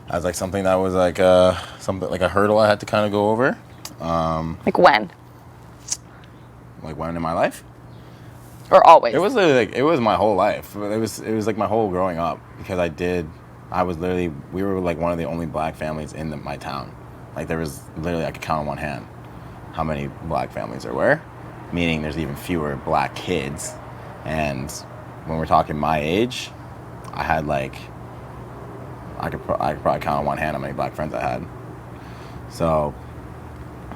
as like something that was like something like a hurdle I had to kind of go over. Like when? Like when in my life? Or always? It was literally like it was my whole life. It was like my whole growing up because we were like one of the only black families in my town. Like there was literally I could count on one hand how many black families there were, meaning there's even fewer black kids. And when we're talking my age, I had like I could probably count on one hand how many black friends I had. So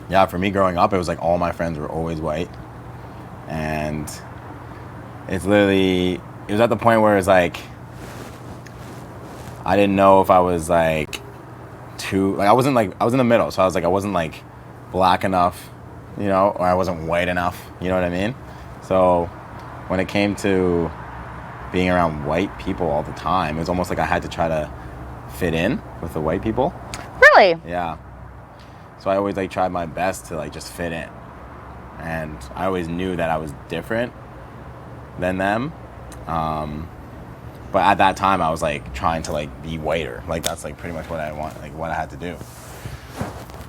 yeah, for me growing up, it was like all my friends were always white, and it was at the point where it's like I didn't know if I was like I was in the middle, so I was like I wasn't like black enough, or I wasn't white enough, you know what I mean? So when it came to being around white people all the time, it was almost like I had to try to fit in with the white people. Really? Yeah. So I always like tried my best to like just fit in, and I always knew that I was different than them. But at that time, I was like trying to like be whiter. Like that's like pretty much what what I had to do.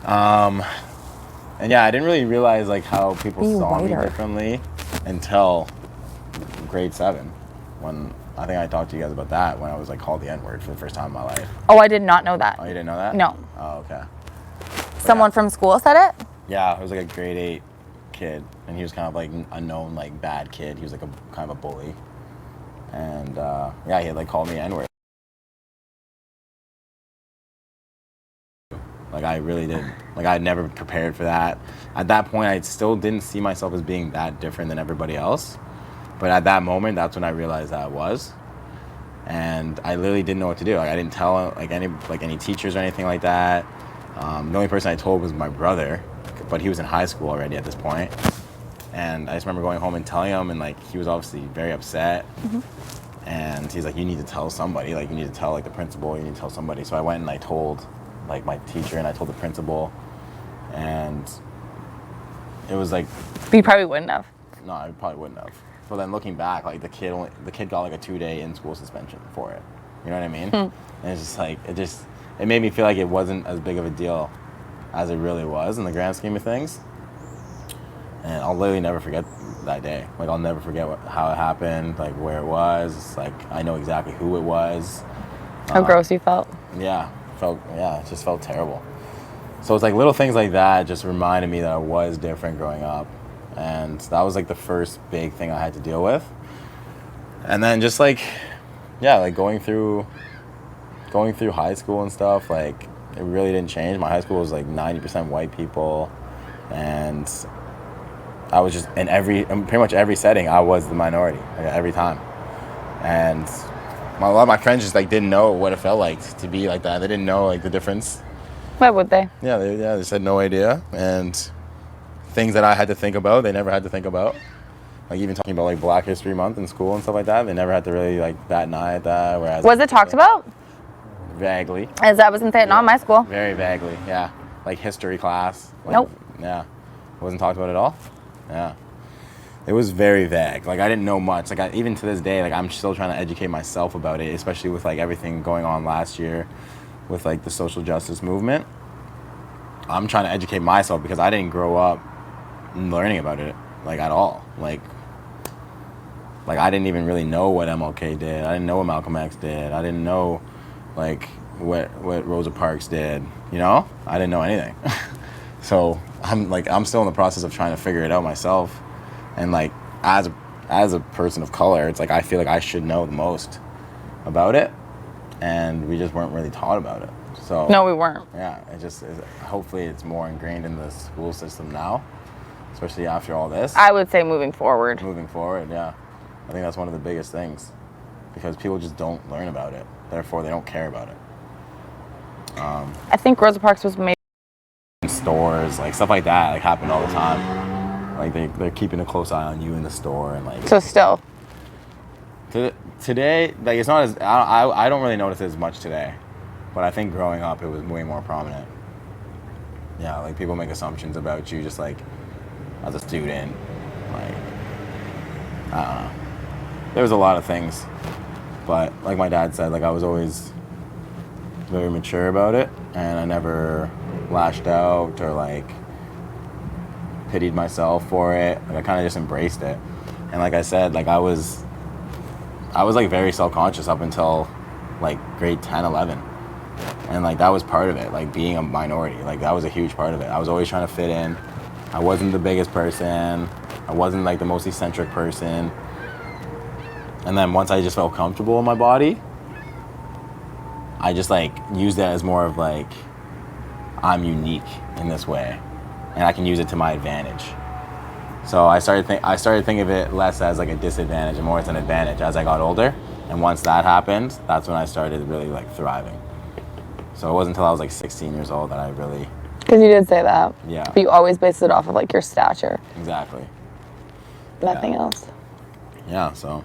And yeah, I didn't really realize like how people saw me differently until grade 7, when I think I talked to you guys about that, when I was like called the N-word for the first time in my life. Oh, I did not know that. Oh, you didn't know that? No. Oh, okay. Someone from school said it? Yeah, it was like a grade 8 kid, and he was kind of like a known like bad kid. He was like a kind of a bully, and yeah, he had like called me N-word. Like I really did. Like I had never prepared for that. At that point, I still didn't see myself as being that different than everybody else. But at that moment, that's when I realized that I was, and I literally didn't know what to do. Like I didn't tell any teachers or anything like that. The only person I told was my brother, but he was in high school already at this point. And I just remember going home and telling him, and like he was obviously very upset. Mm-hmm. And he's like, "You need to tell somebody. Like you need to tell like the principal. You need to tell somebody." So I went and I told like my teacher, and I told the principal, and it was like. But you probably wouldn't have. No, I probably wouldn't have. But then looking back, like the kid got like a 2-day in-school suspension for it. You know what I mean? And it's just like it made me feel like it wasn't as big of a deal as it really was in the grand scheme of things. And I'll literally never forget that day. Like I'll never forget how it happened, like where it was. Like I know exactly who it was. How gross you felt. Yeah, it just felt terrible. So it's like little things like that just reminded me that I was different growing up. And that was like the first big thing I had to deal with. And then just like, yeah, like going through high school and stuff, like it really didn't change. My high school was like 90% white people, and I was just in pretty much every setting, I was the minority, like every time. And a lot of my friends just like didn't know what it felt like to be like that. They didn't know like the difference. Why would they? Yeah, they just had no idea. And things that I had to think about, they never had to think about. Like even talking about like Black History Month in school and stuff like that, they never had to really like bat an eye at that. Whereas was it talked about? Vaguely. As I wasn't saying, not in my school. Very vaguely, yeah. Like history class. Like, nope. Yeah. It wasn't talked about at all? Yeah. It was very vague. Like I didn't know much. Like even to this day, like I'm still trying to educate myself about it, especially with like everything going on last year with like the social justice movement. I'm trying to educate myself because I didn't grow up learning about it like at all. Like I didn't even really know what MLK did. I didn't know what Malcolm X did. I didn't know like what Rosa Parks did. I didn't know anything. So I'm still in the process of trying to figure it out myself. And like as a person of color, it's like I feel like I should know the most about it, and we just weren't really taught about it. So no, we weren't. Yeah, hopefully it's more ingrained in the school system now, especially after all this. I would say moving forward. Yeah. I think that's one of the biggest things, because people just don't learn about it. Therefore, they don't care about it. I think Rosa Parks was made in stores, like stuff like that, like happen all the time. Like they're keeping a close eye on you in the store, and like. So still. Today, like it's not as I don't really notice it as much today, but I think growing up it was way more prominent. Yeah, like people make assumptions about you just like as a student, like I don't know. There was a lot of things, but like my dad said, like I was always very mature about it, and I never lashed out or like pitied myself for it. Like I kind of just embraced it. And like I said, like I was like very self-conscious up until like grade 10, 11. And like that was part of it, like being a minority. Like that was a huge part of it. I was always trying to fit in. I wasn't the biggest person. I wasn't like the most eccentric person. And then once I just felt comfortable in my body, I just like used it as more of like, I'm unique in this way and I can use it to my advantage. So I started thinking of it less as like a disadvantage and more as an advantage as I got older. And once that happened, that's when I started really like thriving. So it wasn't until I was like 16 years old that I really... Because you did say that. Yeah. But you always based it off of like your stature. Exactly. Nothing else. Yeah, so...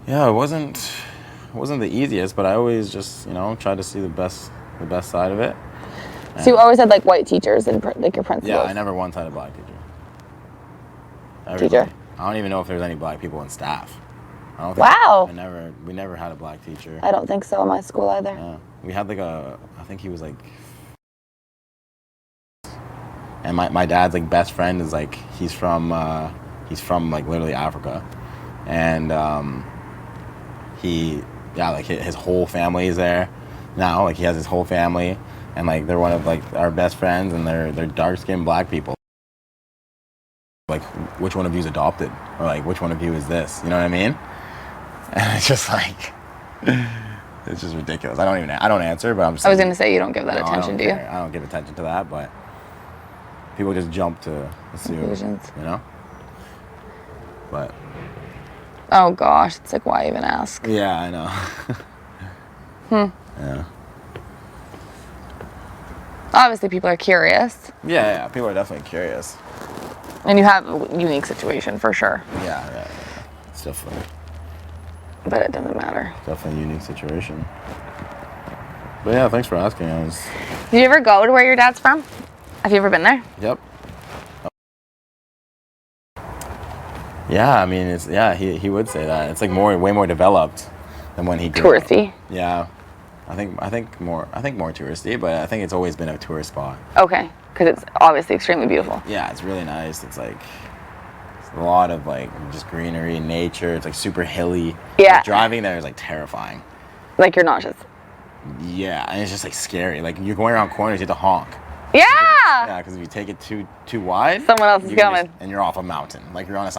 Yeah, it wasn't the easiest, but I always just, tried to see the best side of it. So you always had like white teachers and like your principals? Yeah, I never once had a black teacher. Teacher? I don't even know if there was any black people in staff. Wow. We never had a black teacher. I don't think so in my school either. Yeah. We had like I think he was like, and my dad's like best friend is like, he's from like literally Africa. And his whole family is there now. Like he has his whole family, and like they're one of like our best friends, and they're dark-skinned black people. Like, which one of you is adopted, or like which one of you is this? You know what I mean? And it's just like, it's just ridiculous. I don't answer, but I'm just. I was gonna say you don't give that attention, do you? I don't give attention to that, but people just jump to assume, conclusions. But. Oh gosh, it's like why even ask? Yeah, I know. Yeah. Obviously, people are curious. Yeah, people are definitely curious. And you have a unique situation for sure. Yeah. It's definitely. But it doesn't matter. Definitely a unique situation. But yeah, thanks for asking. Did you ever go to where your dad's from? Have you ever been there? Yep. Yeah, I mean, he would say that. It's like way more developed than when he grew up. Touristy. Yeah. I think more touristy, but I think it's always been a tourist spot. Okay, because it's obviously extremely beautiful. Yeah, it's really nice. It's like a lot of like just greenery, nature. It's like super hilly. Yeah. Like, driving there is like terrifying. Like you're nauseous. Yeah, and it's just like scary. Like you're going around corners, you have to honk. Yeah. Yeah, because if you take it too wide, Someone else is coming. and you're off a mountain. Like you're on a